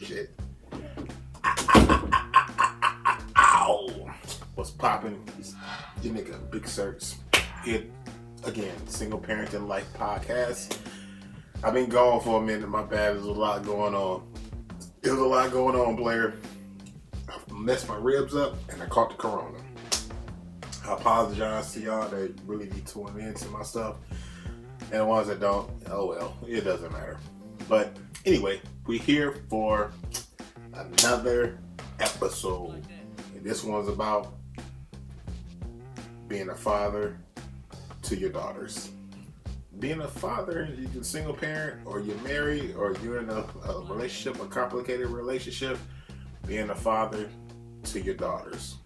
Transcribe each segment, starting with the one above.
shit. Ow! What's poppin'? Your nigga Big Certs. It again, Single Parenting Life Podcast. I've been gone for a minute. My bad. There's a lot going on. There's a lot going on, Blair. I messed my ribs up and I caught the corona. I apologize to y'all that really be tuning into my stuff. And the ones that don't, oh well, it doesn't matter. But anyway, we're here for another episode. And this one's about being a father to your daughters. Being a father, you can single parent, or you're married, or you're in a relationship, a complicated relationship. Being a father to your daughters.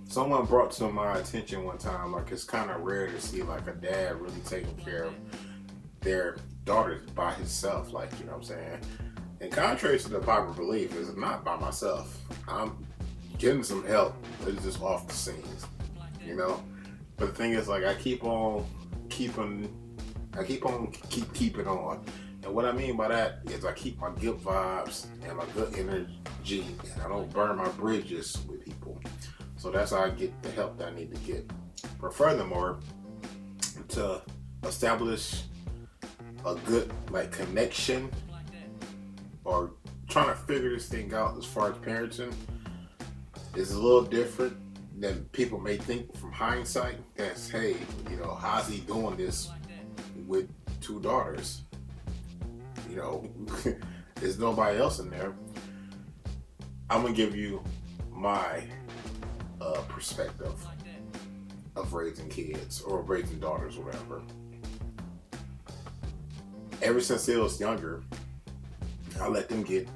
Someone brought to my attention one time, like it's kind of rare to see like a dad really taking care of their daughters by himself, like, you know what I'm saying? And contrary to the popular belief, it's not by myself. I'm getting some help, but it's just off the scenes, you know? But the thing is, like, I keep keeping on. And what I mean by that is I keep my good vibes and my good energy, and I don't burn my bridges with people. So that's how I get the help that I need to get. But furthermore, to establish a good like connection or trying to figure this thing out as far as parenting is a little different than people may think from hindsight. That's, hey, you know, how's he doing this with two daughters? You know, there's nobody else in there. I'm gonna give you my perspective of raising kids or raising daughters or whatever. Ever since they was younger, I don't let them get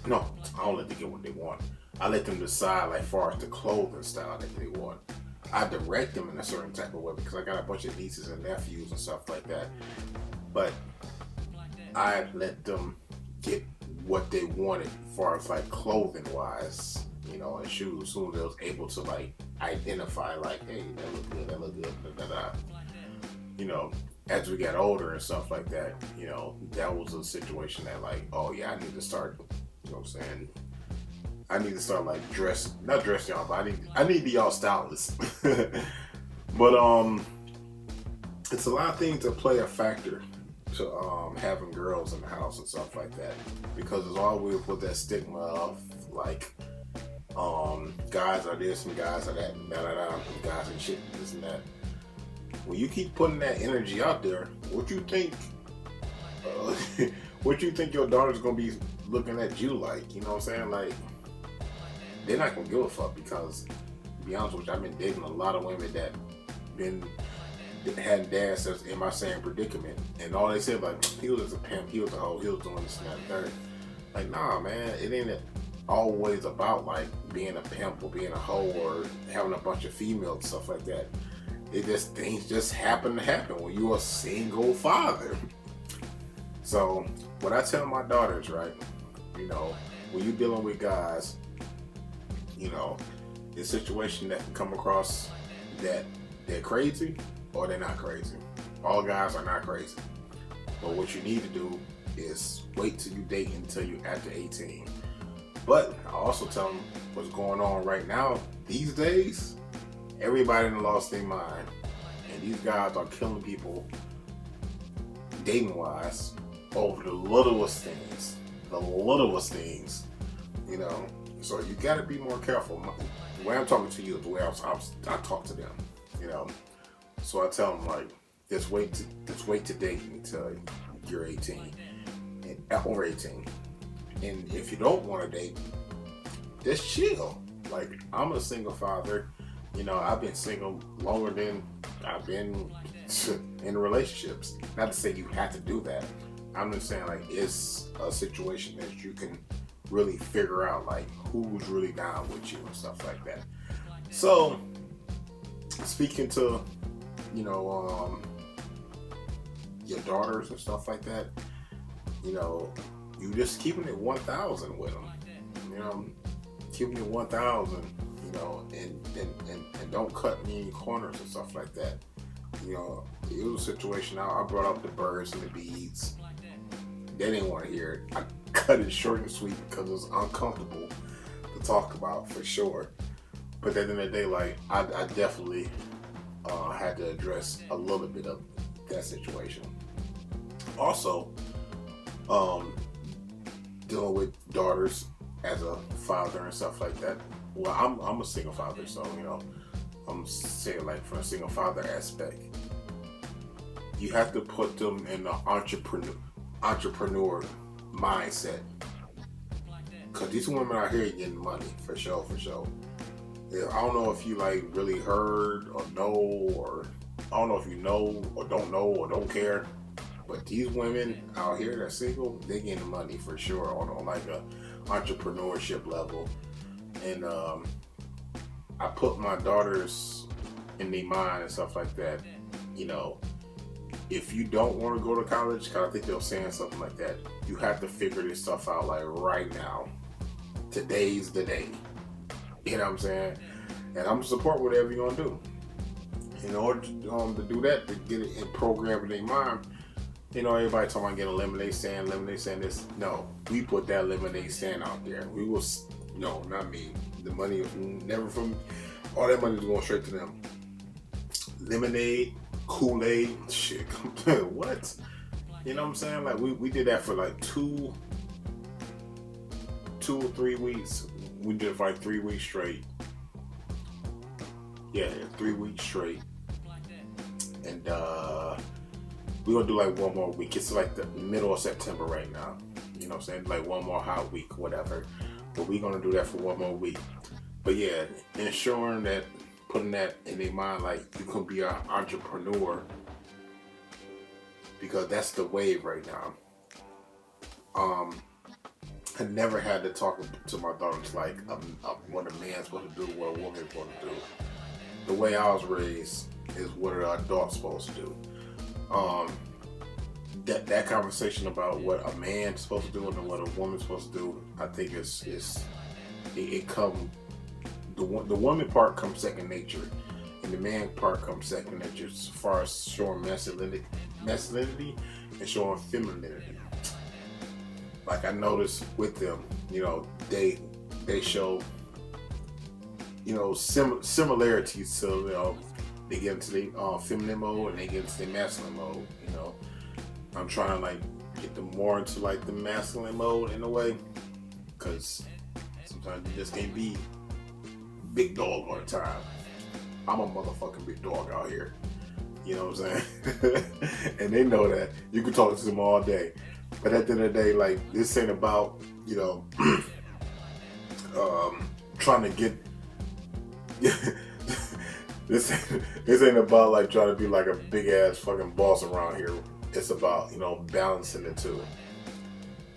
what they want. I let them decide, like, far as the clothing style that they want. I direct them in a certain type of way because I got a bunch of nieces and nephews and stuff like that. But I let them get what they wanted as far as like clothing wise, you know, and shoes. As soon as they was able to like identify, like, hey, that look good, da, da, da. You know, as we got older and stuff like that, you know, that was a situation that like, oh yeah, I need to start, you know what I'm saying? I need to start like not dress y'all, but I need to be y'all stylist. But it's a lot of things that play a factor to having girls in the house and stuff like that, because it's always with that stigma of like guys are this and guys are that, guys and shit, this and that. When you keep putting that energy out there, what you think your daughter's gonna be looking at you like? You know what I'm saying? Like, they're not gonna give a fuck, because to be honest with you, I've been dating a lot of women that had dads that's in my same predicament, and all they said, like, he was just a pimp, he was a hoe, he was doing this and that and third. Like, nah, man, it ain't always about like being a pimp or being a hoe or having a bunch of females and stuff like that. Things just happen to happen when you're a single father. So what I tell my daughters, right, you know, when you're dealing with guys, you know, the situation that can come across that they're crazy or they're not crazy. All guys are not crazy. But what you need to do is wait till you date until you're after 18. But I also tell them what's going on right now. These days, everybody done lost their mind. And these guys are killing people dating-wise over the littlest things. You know. So you gotta be more careful. The way I'm talking to you is the way I talk to them, you know. So I tell them, like, just wait to date until you're 18 and over 18. And if you don't want to date, just chill. Like, I'm a single father. You know, I've been single longer than I've been in relationships. Not to say you have to do that. I'm just saying, like, it's a situation that you can really figure out, like, who's really down with you and stuff like that. So, speaking to, you know, your daughters and stuff like that, you know, you just keeping it 1,000 with them, you know, keeping it 1,000, you know, and don't cut me any corners and stuff like that. You know, it was a situation. I brought up the birds and the bees. They didn't want to hear it. cut it short and sweet because it's uncomfortable to talk about for sure. But at the end of the day, like I definitely had to address a little bit of that situation. Also, dealing with daughters as a father and stuff like that. Well, I'm a single father, so I'm saying like from a single father aspect, you have to put them in the entrepreneur mindset. Cause these women out here getting money for sure. Yeah, I don't know if you like really heard or know, or I don't know if you know or don't care. But these women out here that's single, they getting money for sure on like a entrepreneurship level. And I put my daughters in their mind and stuff like that. If you don't want to go to college, cause I think they're saying something like that, you have to figure this stuff out like right now. Today's the day. You know what I'm saying? And I'm support whatever you're gonna do. In order to do that, to get it in program in their mind. Everybody talking about getting a lemonade stand this. No, we put that lemonade stand out there. We will, no, not me. The money was never from, all that money was going straight to them. Lemonade, Kool-Aid, shit, what? You know what I'm saying? Like, we did that for like 2 or 3 weeks. We did it for like 3 weeks straight. Yeah, 3 weeks straight. And, we're gonna do like one more week. It's like the middle of September right now. You know what I'm saying? Like one more hot week, whatever. But we're gonna do that for one more week. But yeah, ensuring that, putting that in their mind, like you can be an entrepreneur, because that's the wave right now. I never had to talk to my daughters like what a man's supposed to do, what a woman's supposed to do. The way I was raised is what an adult's supposed to do. That conversation about what a man's supposed to do and what a woman's supposed to do, I think the woman part comes second nature, and the man part comes second nature as far as showing masculinity and showing femininity. Like I noticed with them, they show similarities to they get into the feminine mode and they get into the masculine mode. I'm trying to like get them more into like the masculine mode in a way, because sometimes you just can't be big dog all the time. I'm a motherfucking big dog out here. You know what I'm saying? And they know that. You can talk to them all day. But at the end of the day, like, this ain't about, trying to get this ain't about like trying to be like a big ass fucking boss around here. It's about, balancing the two.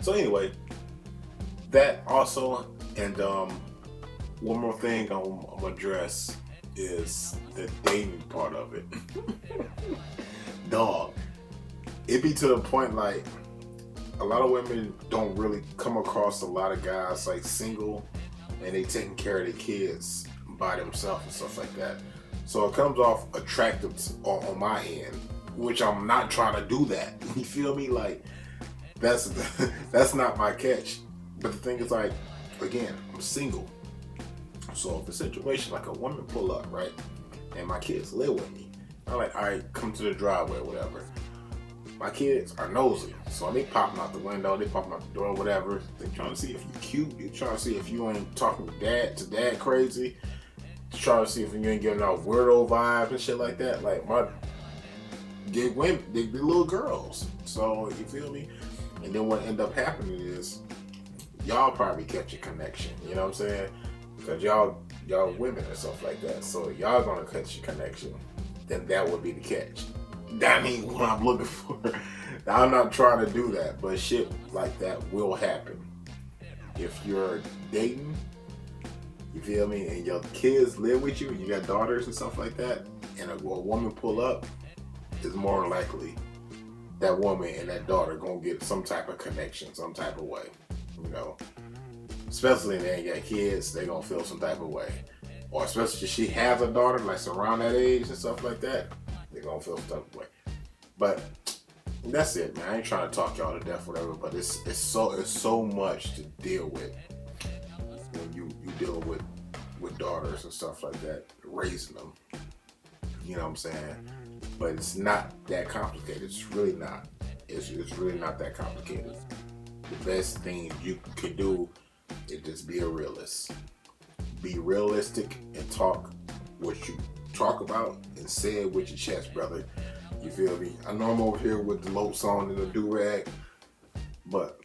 So anyway, that also, and one more thing I'm gonna address is the dating part of it. Dog, it be to the point like a lot of women don't really come across a lot of guys like single and they taking care of their kids by themselves and stuff like that. So it comes off attractive on my end, which I'm not trying to do that. You feel me? Like that's not my catch. But the thing is, like, again, I'm single. So if a situation like a woman pull up, right, and my kids live with me, I'm like, all right, come to the driveway or whatever. My kids are nosy, so they popping out the window, they popping out the door, whatever. They trying to see if you cute. They trying to see if you ain't talking to dad crazy. Trying to see if you ain't getting out weirdo vibes and shit like that. Like my gay women, they little girls. So you feel me? And then what end up happening is y'all probably catch a connection. You know what I'm saying? Because y'all women and stuff like that. So y'all gonna catch a connection. Then that would be the catch. That ain't what I'm looking for. I'm not trying to do that, but shit like that will happen. If you're dating, you feel me, and your kids live with you, and you got daughters and stuff like that, and a woman pull up, is more likely that woman and that daughter gonna get some type of connection, some type of way. Especially if they ain't got kids, they gonna feel some type of way. Or especially if she has a daughter, like around that age and stuff like that, they gonna feel some type of way. But That's it, man. I ain't trying to talk y'all to death, whatever. But it's so much to deal with when you deal with daughters and stuff like that, raising them. You know what I'm saying? But it's not that complicated. It's really not. It's really not that complicated. The best thing you could do is just be a realist. Be realistic and talk what you talk about and say it with your chest, brother. You feel me? I know I'm over here with the Lopes on and the do-rag, but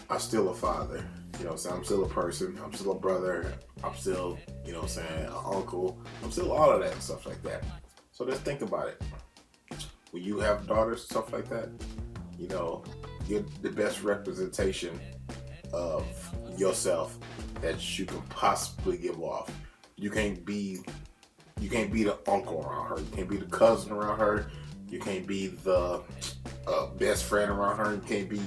I'm still a father. You know what I'm saying? I'm still a person. I'm still a brother. I'm still, you know what I'm saying, an uncle. I'm still all of that and stuff like that. So just think about it. When you have daughters, stuff like that, you know, you're the best representation of yourself that you can possibly give off. You can't be the uncle around her. You can't be the cousin around her. You can't be the best friend around her. You can't be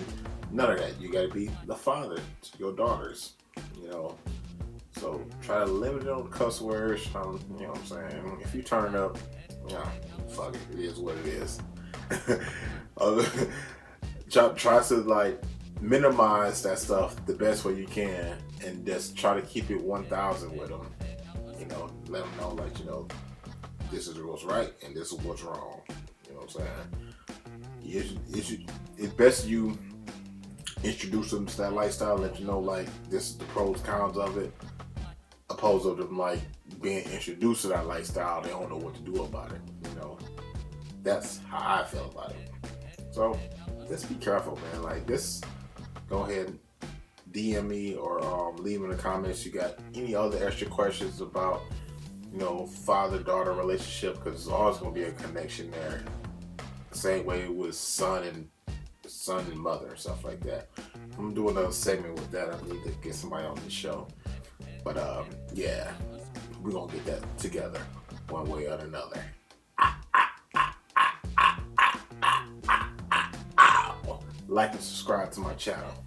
none of that. You gotta be the father to your daughters. You know. So try to limit it on cuss words. You know what I'm saying? If you turn up, yeah, fuck it. It is what it is. Try to like minimize that stuff the best way you can, and just try to keep it 1,000 with them. You know, let them know, like, you know, this is what's right and this is what's wrong. You know what I'm saying? It's best you introduce them to that lifestyle, let you know, like, this is the pros, cons of it, opposed to them, like, being introduced to that lifestyle, they don't know what to do about it. You know, that's how I feel about it. So, just be careful, man. Like, just go ahead and DM me or leave in the comments you got any other extra questions about, you know, father-daughter relationship, because there's always going to be a connection there. The same way with son and mother and stuff like that. I'm gonna do another segment with that. I need to get somebody on the show. But yeah, we're gonna get that together one way or another. Like and subscribe to my channel.